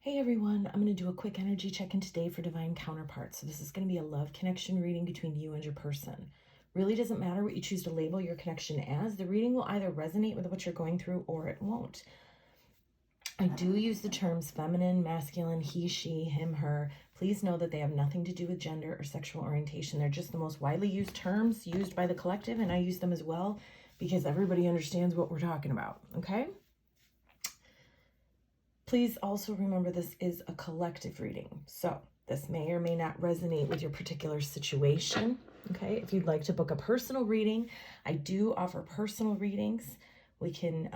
Hey everyone, I'm going to do a quick energy check-in today for Divine Counterparts. So this is going to be a love connection reading between you and your person. Really doesn't matter what you choose to label your connection as. The reading will either resonate with what you're going through or it won't. I do use the terms feminine, masculine, he, she, him, her. Please know that they have nothing to do with gender or sexual orientation. They're just the most widely used terms used by the collective, and I use them as well because everybody understands what we're talking about, okay? Please also remember this is a collective reading, so this may or may not resonate with your particular situation, okay? If you'd like to book a personal reading, I do offer personal readings. We can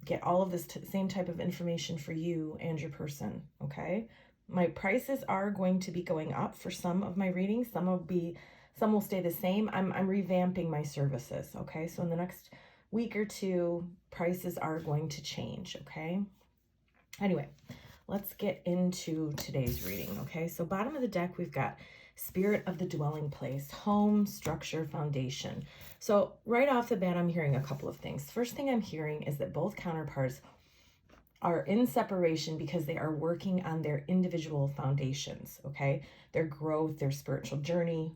get all of this same type of information for you and your person, okay? My prices are going to be going up for some of my readings. Some will stay the same. I'm revamping my services, okay? So in the next week or two, prices are going to change, okay? Anyway, let's get into today's reading, okay? So bottom of the deck, we've got Spirit of the Dwelling Place, Home, Structure, Foundation. So right off the bat, I'm hearing a couple of things. First thing I'm hearing is that both counterparts are in separation because they are working on their individual foundations, okay? Their growth, their spiritual journey.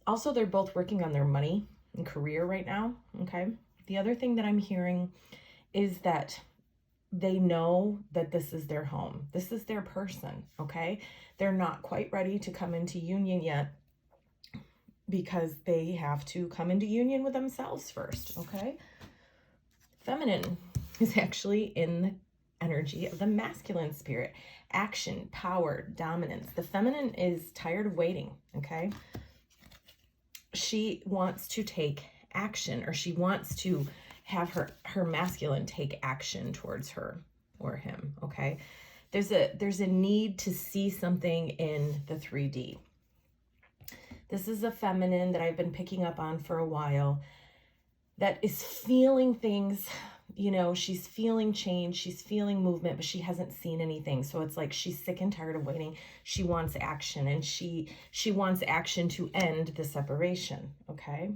Also, they're both working on their money and career right now, okay? The other thing that I'm hearing is that they know that this is their home. This is their person, okay? They're not quite ready to come into union yet because they have to come into union with themselves first, okay? Feminine is actually in the energy of the masculine spirit. Action, power, dominance. The feminine is tired of waiting, okay? She wants to take action, or she wants to have her masculine take action towards her or him, okay? There's a need to see something in the 3D. This is a feminine that I've been picking up on for a while that is feeling things, you know, she's feeling change, she's feeling movement, but she hasn't seen anything. So it's like she's sick and tired of waiting. She wants action, and she wants action to end the separation, okay?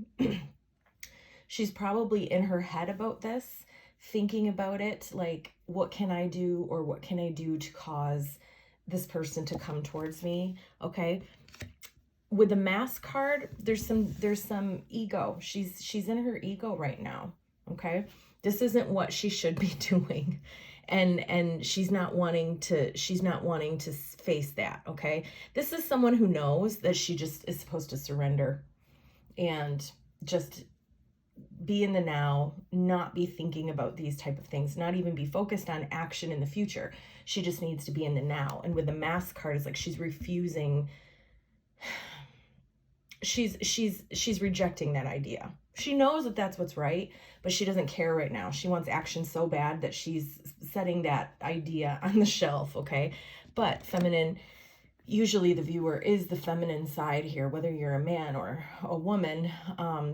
She's probably in her head about this, thinking about it, like, what can I do, or what can I do to cause this person to come towards me, okay? With the Mask card, there's some ego. She's in her ego right now, okay? This isn't what she should be doing. And she's not wanting to face that, okay? This is someone who knows that she just is supposed to surrender and just be in the now, not be thinking about these type of things, not even be focused on action in the future. She just needs to be in the now. And with the Mask card, it's like she's refusing. She's rejecting that idea. She knows that that's what's right, but she doesn't care right now. She wants action so bad that she's setting that idea on the shelf, okay? But feminine, usually the viewer is the feminine side here, whether you're a man or a woman.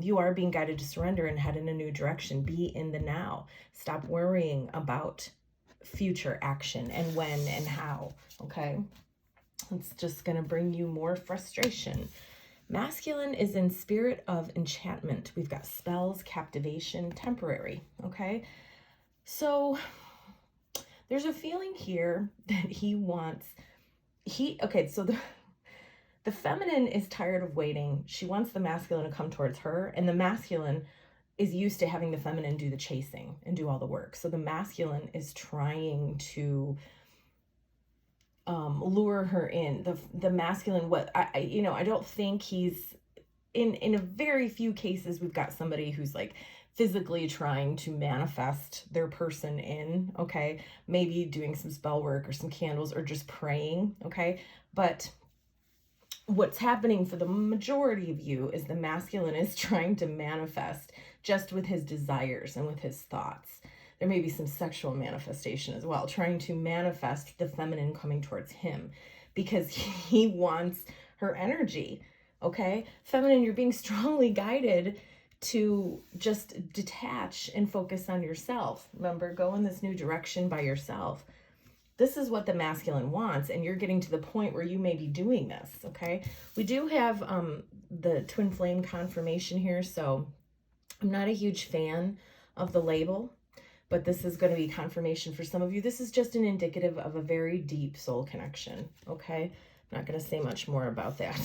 You are being guided to surrender and head in a new direction. Be in the now. Stop worrying about future action and when and how, okay? It's just going to bring you more frustration. Masculine is in spirit of enchantment. We've got spells, captivation, temporary, okay? So there's a feeling here that so the feminine is tired of waiting. She wants the masculine to come towards her, and the masculine is used to having the feminine do the chasing and do all the work. So the masculine is trying to lure her in. The masculine, I don't think he's in a very few cases we've got somebody who's like physically trying to manifest their person in, okay? Maybe doing some spell work or some candles or just praying, okay? But what's happening for the majority of you is the masculine is trying to manifest just with his desires and with his thoughts. There may be some sexual manifestation as well, trying to manifest the feminine coming towards him because he wants her energy, okay? Feminine, you're being strongly guided to just detach and focus on yourself. Remember, go in this new direction by yourself. This is what the masculine wants, and you're getting to the point where you may be doing this, okay? We do have the twin flame confirmation here, so I'm not a huge fan of the label, but this is going to be confirmation for some of you. This is just an indicative of a very deep soul connection, okay? I'm not going to say much more about that.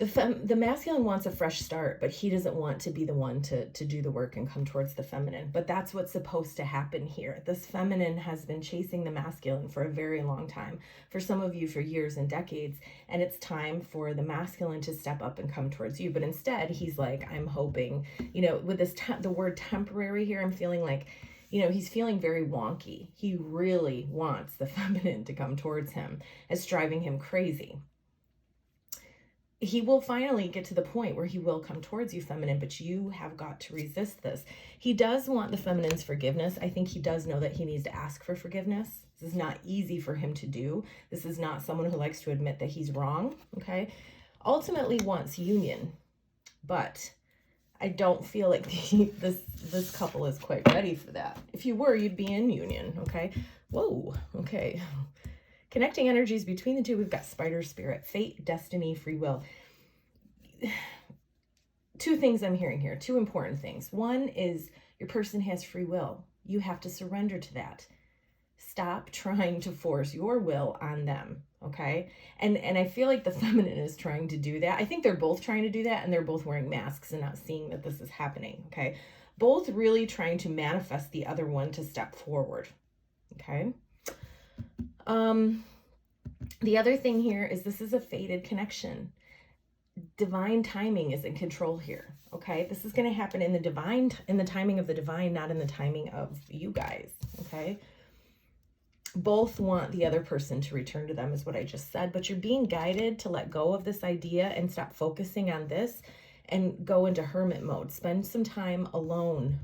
The masculine wants a fresh start, but he doesn't want to be the one to do the work and come towards the feminine. But that's what's supposed to happen here. This feminine has been chasing the masculine for a very long time. For some of you, for years and decades. And it's time for the masculine to step up and come towards you. But instead, he's like, I'm hoping, you know, with this the word temporary here, I'm feeling like, you know, he's feeling very wonky. He really wants the feminine to come towards him. It's driving him crazy. He will finally get to the point where he will come towards you, feminine, but you have got to resist this. He does want the feminine's forgiveness. I think he does know that he needs to ask for forgiveness. This is not easy for him to do. This is not someone who likes to admit that he's wrong, okay? Ultimately wants union, but I don't feel like this couple is quite ready for that. If you were, you'd be in union, okay? Whoa, okay. Connecting energies between the two, we've got spider spirit, fate, destiny, free will. Two things I'm hearing here, two important things. One is your person has free will. You have to surrender to that. Stop trying to force your will on them, okay? And I feel like the feminine is trying to do that. I think they're both trying to do that, and they're both wearing masks and not seeing that this is happening, okay? Both really trying to manifest the other one to step forward, okay? The other thing here is this is a fated connection. Divine timing is in control here. Okay. This is going to happen in the timing of the divine, not in the timing of you guys. Okay. Both want the other person to return to them is what I just said, but you're being guided to let go of this idea and stop focusing on this and go into hermit mode. Spend some time alone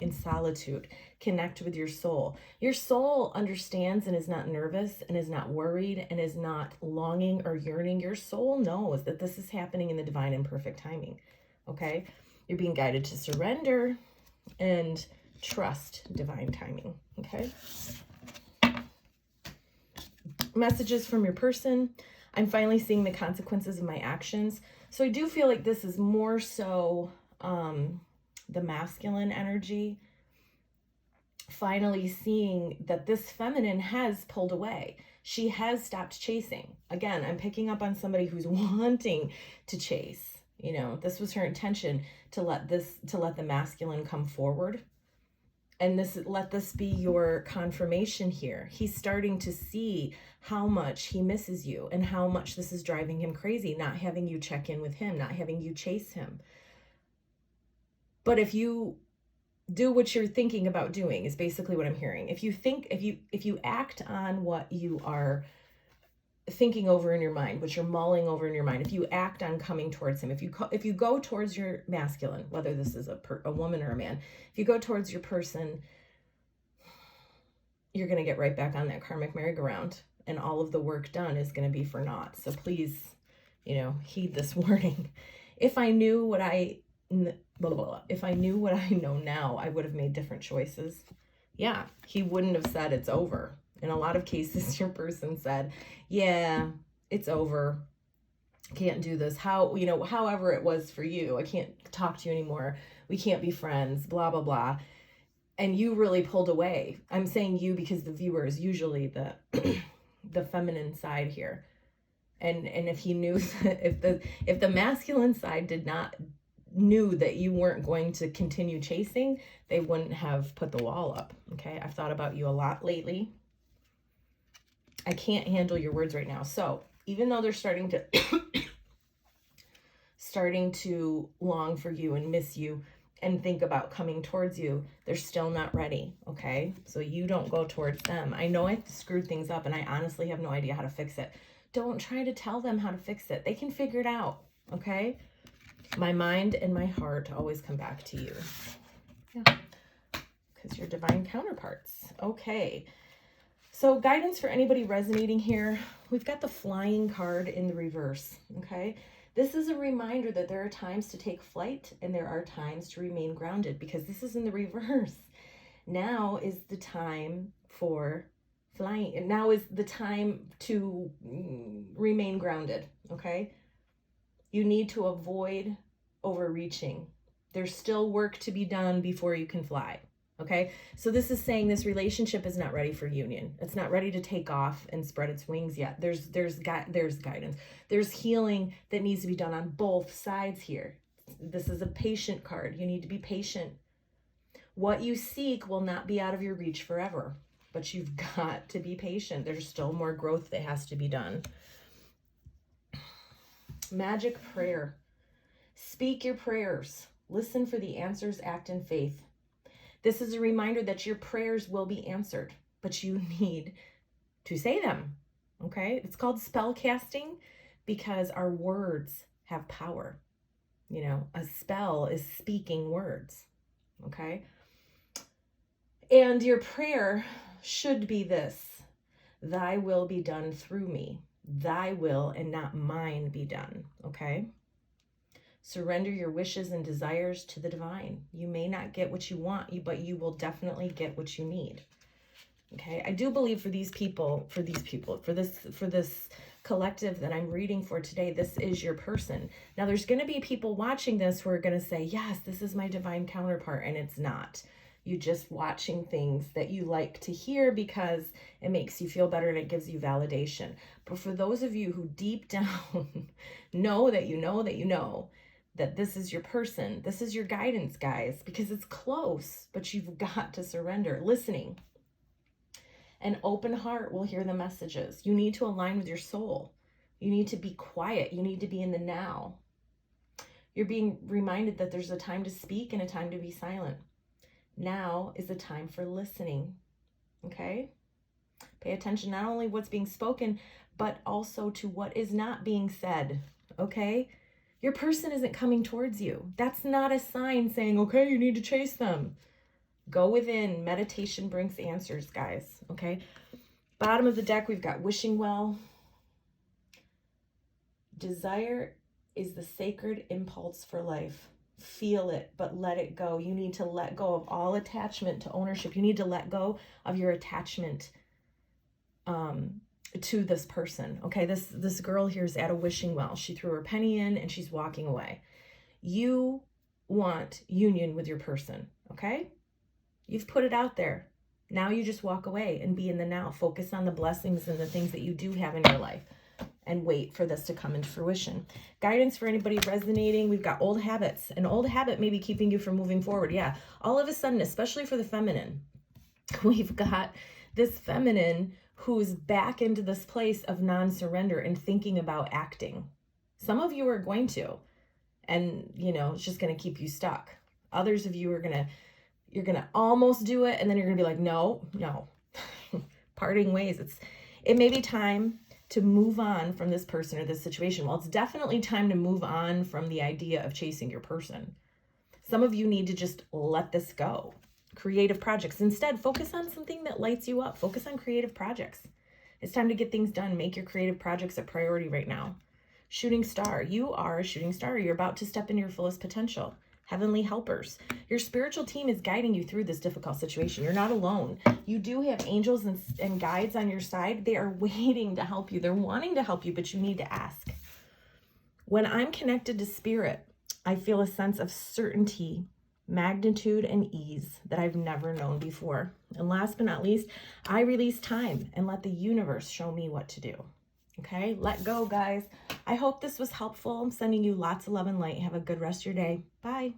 in solitude. Connect with your soul. Your soul understands and is not nervous and is not worried and is not longing or yearning. Your soul knows that this is happening in the divine and perfect timing. Okay? You're being guided to surrender and trust divine timing. Okay? Messages from your person. I'm finally seeing the consequences of my actions. So I do feel like this is more so the masculine energy, finally seeing that this feminine has pulled away. She has stopped chasing. Again, I'm picking up on somebody who's wanting to chase. You know, this was her intention to let the masculine come forward. And let this be your confirmation here. He's starting to see how much he misses you and how much this is driving him crazy, not having you check in with him, not having you chase him. But if you do what you're thinking about doing is basically what I'm hearing. If you act on what you are thinking over in your mind, what you're mulling over in your mind, if you act on coming towards him, if you go towards your masculine, whether this is a woman or a man, if you go towards your person, you're going to get right back on that karmic merry-go-round, and all of the work done is going to be for naught. So please, heed this warning. If I knew what I know now, I would have made different choices. Yeah, he wouldn't have said it's over. In a lot of cases, your person said, yeah, it's over. Can't do this. However it was for you. I can't talk to you anymore. We can't be friends, blah, blah, blah. And you really pulled away. I'm saying you because the viewer is usually the the feminine side here. And if he knew, if the masculine side knew that you weren't going to continue chasing, they wouldn't have put the wall up. Okay. I've thought about you a lot lately. I can't handle your words right now. So even though they're starting to long for you and miss you and think about coming towards you, they're still not ready. Okay. So you don't go towards them. I know I screwed things up and I honestly have no idea how to fix it. Don't try to tell them how to fix it. They can figure it out. Okay. My mind and my heart always come back to you. Yeah. Because you're divine counterparts. Okay. So guidance for anybody resonating here. We've got the flying card in the reverse. Okay. This is a reminder that there are times to take flight and there are times to remain grounded, because this is in the reverse. Now is the time for flying. And now is the time to remain grounded. Okay. You need to avoid overreaching. There's still work to be done before you can fly. Okay, so this is saying this relationship is not ready for union. It's not ready to take off and spread its wings yet. There's guidance. There's healing that needs to be done on both sides here. This is a patient card. You need to be patient. What you seek will not be out of your reach forever, but you've got to be patient. There's still more growth that has to be done. Magic prayer. Speak your prayers. Listen for the answers. Act in faith. This is a reminder that your prayers will be answered, but you need to say them, okay? It's called spell casting because our words have power. You know, a spell is speaking words, okay? And your prayer should be this: thy will be done through me. Thy will and not mine be done, okay? Surrender your wishes and desires to the divine. You may not get what you want, but you will definitely get what you need. Okay, I do believe for this collective that I'm reading for today, this is your person. Now, there's going to be people watching this who are going to say, yes, this is my divine counterpart, and it's not. You just watching things that you like to hear because it makes you feel better and it gives you validation. But for those of you who deep down know that you know that you know that this is your person, this is your guidance, guys, because it's close, but you've got to surrender. Listening. An open heart will hear the messages. You need to align with your soul. You need to be quiet. You need to be in the now. You're being reminded that there's a time to speak and a time to be silent. Now is the time for listening, okay? Pay attention not only what's being spoken, but also to what is not being said, okay? Your person isn't coming towards you. That's not a sign saying, okay, you need to chase them. Go within. Meditation brings answers, guys, okay? Bottom of the deck, we've got wishing well. Desire is the sacred impulse for life. Feel it, but let it go. You need to let go of all attachment to ownership. You need to let go of your attachment to this person. Okay, this girl here is at a wishing well. She threw her penny in and she's walking away. You want union with your person, okay? You've put it out there. Now you just walk away and be in the now. Focus on the blessings and the things that you do have in your life and wait for this to come into fruition. Guidance for anybody resonating. We've got old habits. An old habit may be keeping you from moving forward. Yeah, all of a sudden, especially for the feminine, we've got this feminine who's back into this place of non-surrender and thinking about acting. Some of you are going to, and you know, it's just going to keep you stuck. Others of you are you're going to almost do it. And then you're going to be like, no, parting ways. It may be time to move on from this person or this situation. Well, it's definitely time to move on from the idea of chasing your person. Some of you need to just let this go. Creative projects. Instead, focus on something that lights you up. Focus on creative projects. It's time to get things done. Make your creative projects a priority right now. Shooting star. You are a shooting star. You're about to step into your fullest potential. Heavenly helpers. Your spiritual team is guiding you through this difficult situation. You're not alone. You do have angels and guides on your side. They are waiting to help you. They're wanting to help you, but you need to ask. When I'm connected to spirit, I feel a sense of certainty, magnitude, and ease that I've never known before. And last but not least, I release time and let the universe show me what to do. Okay, let go, guys. I hope this was helpful. I'm sending you lots of love and light. Have a good rest of your day. Bye.